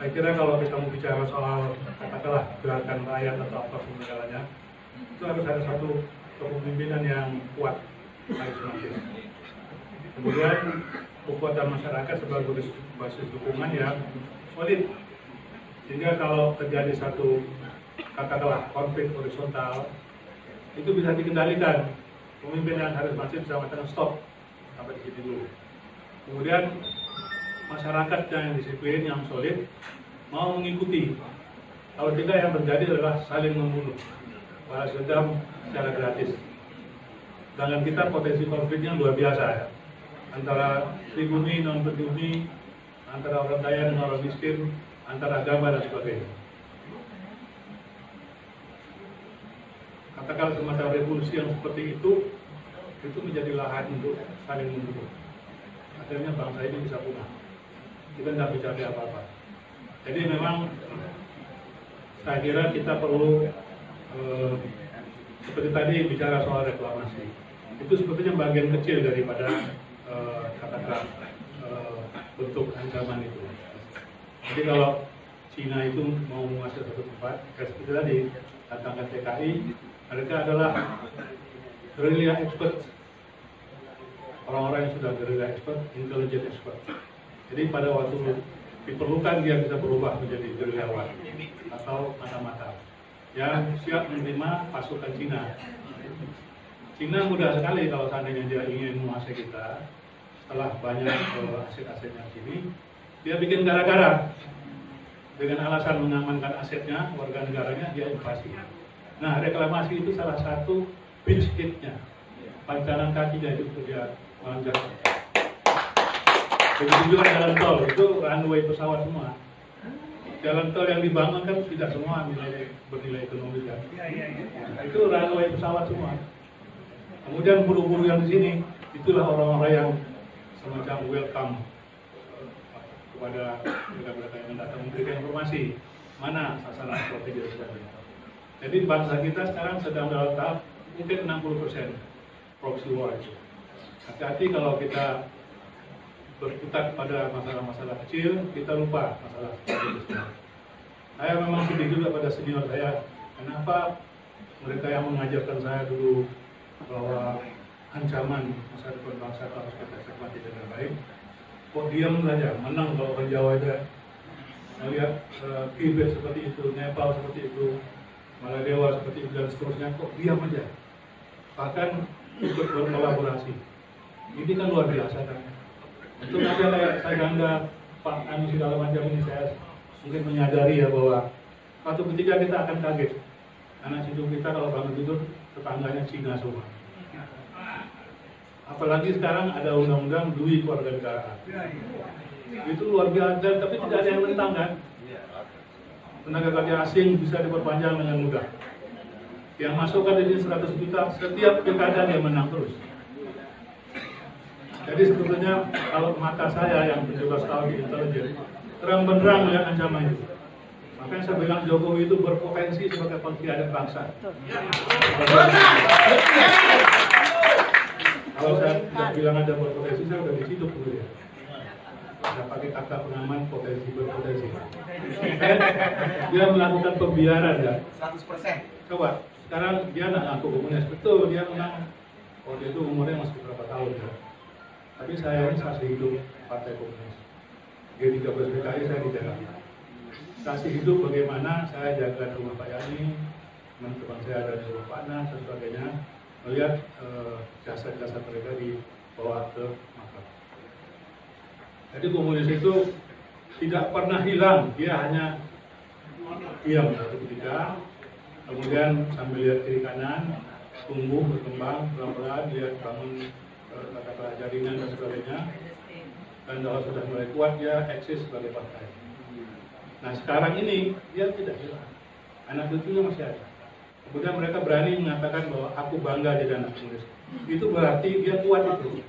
Saya kira kalau kita mau bicara soal katakanlah gerakan rakyat atau apapun negaranya, itu harus ada satu kepemimpinan yang kuat, harus semakin. Kemudian kekuatan masyarakat sebagai basis dukungan yang solid, sehingga kalau terjadi satu katakanlah konflik horizontal itu bisa dikendalikan. Pemimpinan harus masih bisa mengatakan stop sampai di sini dulu. Kemudian masyarakat yang disiplin, yang solid, mau mengikuti. Kalau tidak, yang terjadi adalah saling membunuh, balas dendam secara gratis. Sedangkan kita potensi konfliknya luar biasa ya, antara pribumi, non pribumi, antara orang kaya dan orang miskin, antara agama dan sebagainya. Katakan semacam revolusi yang seperti itu menjadi lahan untuk saling membunuh. Akhirnya bangsa ini bisa punah. Kita tidak bicara apa-apa. Jadi memang saya kira kita perlu seperti tadi bicara soal reklamasi. Itu sebetulnya bagian kecil daripada katakan bentuk ancaman itu. Jadi kalau Cina itu mau menguasai satu tempat, seperti tadi datangkan TKI, mereka adalah guerrilla expert, orang-orang yang sudah guerrilla expert, intelligent expert. Jadi pada waktu diperlukan dia bisa berubah menjadi gerilyawan atau mata-mata yang siap menerima pasukan Cina. Cina mudah sekali kalau seandainya dia ingin menguasai kita. Setelah banyak aset-asetnya sini, dia bikin gara-gara dengan alasan mengamankan asetnya, warga negaranya, dia invasi. Nah, reklamasi itu salah satu pinch hit-nya, pancaran kakinya itu dia melonjak. Begitu juga jalan tol, itu runway pesawat semua. Jalan tol yang dibangun kan tidak semua bernilai ekonomi kan. Itu runway pesawat semua. Kemudian buru-buru yang di sini, itulah orang-orang yang semacam welcome kepada mereka-mereka yang datang memberikan informasi mana sasaran strategi dan sebagainya. Jadi bangsa kita sekarang sedang dalam tahap mungkin 60% proxy war itu. Hati-hati kalau kita berkutat pada masalah-masalah kecil, kita lupa masalah strategis. Saya memang sedih juga pada senior saya, kenapa mereka yang mengajarkan saya dulu bahwa ancaman masa depan bangsa harus kita cermati dengan baik, kok diam saja, menang kalau orang Jawa itu melihat Tibet seperti itu, Nepal seperti itu, Maladewa seperti itu dan seterusnya, kok diam aja, bahkan ikut berkolaborasi. Ini kan luar biasa kan. Itu nanti kayak saya ganda Pak Anu segala macam ini, saya mungkin menyadari ya bahwa suatu ketika kita akan kaget karena hidup kita kalau bangun tidur tetangganya Cina semua. Apalagi sekarang ada undang-undang duit kewarganegaraan. Itu luar biasa, tapi tidak ada yang tentang kan. Tenaga kerja asing bisa diperpanjang dengan mudah. Yang masuk kan ini 100 juta, setiap pilkada dia menang terus. Jadi sebetulnya kalau mata saya yang 17 tahun di intelijen, terang benderang melihat ancaman itu. Makanya saya bilang Jokowi itu berpotensi sebagai pengkhianat bangsa. Kalau saya tidak bilang ada berpotensi, saya sudah diciduk dulu ya. Saya pakai kata pengaman potensi berpotensi. Dia melakukan pembiaran ya. 100%. Coba, sekarang dia tidak ngaku komunis. Betul, dia menang. Waktu itu umurnya masih berapa tahun ya. Tapi saya ini kasih hidup partai komunis. G13 PKI saya di Jakarta. Kasih hidup bagaimana saya jaga rumah Pak Yani, teman-teman saya ada di rumah Pak Anas dan sebagainya. Melihat jasad-jasad mereka dibawa ke makam. Jadi komunis itu tidak pernah hilang, dia hanya diam satu ketika, kemudian sambil lihat kiri kanan, tumbuh berkembang pelan-pelan, lihat bangun kata-kata jaringan dan sebagainya. Dan kalau sudah mulai kuat dia eksis sebagai partai. Nah sekarang ini dia tidak hilang, anak cucunya masih ada. Kemudian mereka berani mengatakan bahwa aku bangga jadi anak komunis. Itu berarti dia kuat itu.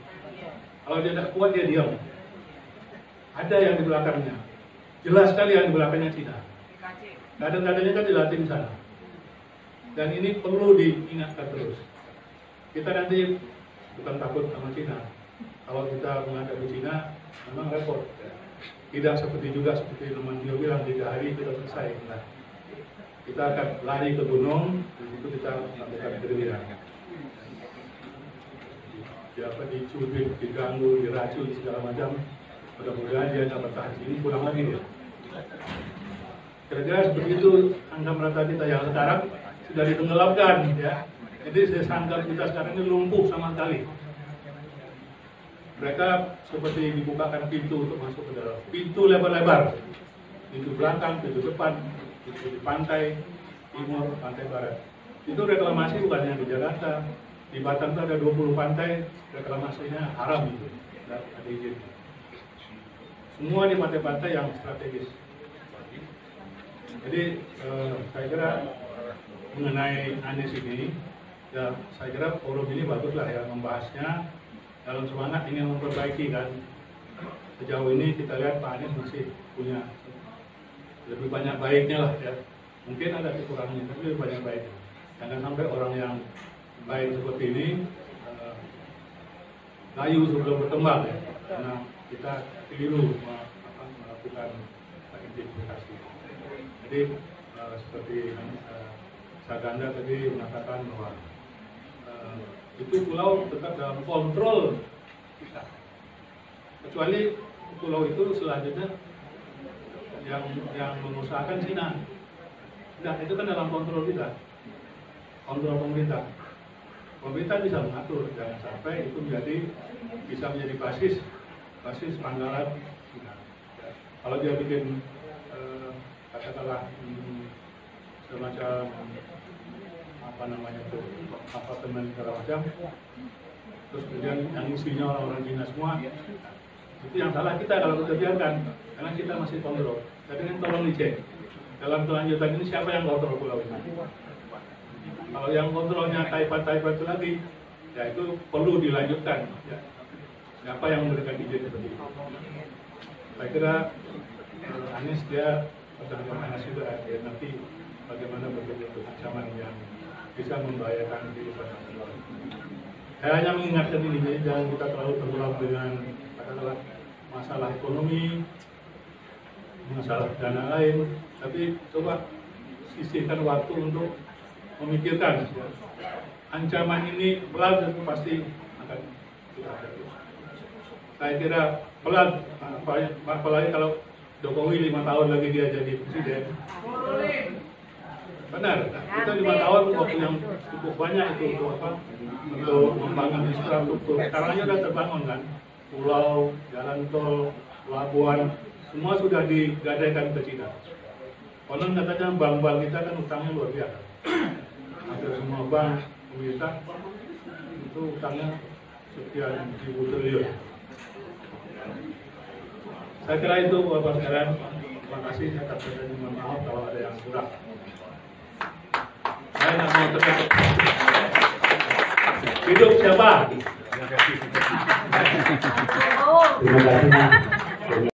Kalau dia tidak kuat dia diam. Ada yang di belakangnya. Jelas sekali yang di belakangnya Cina. Kadang-kadangnya kan dilatih sana. Dan ini perlu diingatkan terus. Kita nanti bukan takut sama Cina. Kalau kita menghadapi Cina, memang repot. Tidak seperti teman Dio bilang 3 hari kita selesai. Nah, kita akan lari ke gunung, di situ kita lakukan gerilya. Dicubit, diganggu, diracun segala macam. Mudah-mudahan dia dapat tahan sini, pulang lagi dia. Kira-kira seperti itu angka tadi yang sekarang sudah ditenggelamkan, ya. Jadi saya sangka kita sekarang ini lumpuh sama sekali. Mereka seperti dibukakan pintu untuk masuk ke dalam. Pintu lebar-lebar, pintu belakang, pintu depan, pintu di pantai timur, pantai barat. Itu reklamasi bukan hanya di Jakarta. Di Batam itu ada 20 pantai, reklamasinya haram itu, tidak ada izin. Semua di pantai-pantai yang strategis. Jadi saya kira mengenai Anies ini, ya saya kira forum ini baguslah ya membahasnya dalam semangat ingin memperbaiki kan. Sejauh ini kita lihat Pak Anies masih punya lebih banyak baiknya lah ya. Mungkin ada kekurangannya, tapi lebih banyak baiknya. Jangan sampai orang yang baik seperti ini layu sebelum berkembang ya, karena kita keliru melakukan identifikasi. Jadi seperti Saganda tadi mengatakan bahwa itu pulau tetap dalam kontrol kita, kecuali pulau itu selanjutnya yang mengusahakan Cina. Nah, itu kan dalam kontrol kita, kontrol pemerintah. Pemerintah bisa mengatur, jangan sampai itu bisa menjadi basis anggaran. Kalau dia bikin katakanlah semacam apartemen segala macam, terus kemudian yang isinya orang-orang Cina semua, itu yang salah kita kalau kita biarkan, karena kita masih kontrol. Tapi kan tolong dicek dalam kelanjutan ini siapa yang kontrol pulau ini. Kalau yang kontrolnya Taipan itu lagi, ya itu perlu dilanjutkan. Ya. Siapa yang memberikan izin seperti itu? Saya kira Anies dia pertanyaan juga dia nanti bagaimana berbentuk ancaman yang bisa membahayakan kehidupan nasional. Saya hanya mengingatkan ini, jadi jangan kita terlalu tergolong dengan katakanlah masalah ekonomi, masalah dana lain, tapi coba sisihkan waktu untuk memikirkan ya. Ancaman ini pelan itu pasti akan kita hadapi. Saya kira pelan, apalagi kalau Jokowi 5 tahun lagi dia jadi presiden. Benar, kita 5 tahun waktu yang cukup banyak itu untuk membangun infrastruktur. Sekarang aja sudah terbangun kan, pulau, jalan tol, pelabuhan, semua sudah digadaikan ke Cina. Konon katanya bank-bank kita kan utangnya luar biasa. Hampir semua bank pemerintah itu utangnya sekian ribu triliun. Saya kira itu Bapak sekalian. Terima kasih atas perhatian. Mohon maaf kalau ada yang kurang. Saya tidak mau terkait. Hidup siapa? Terima kasih.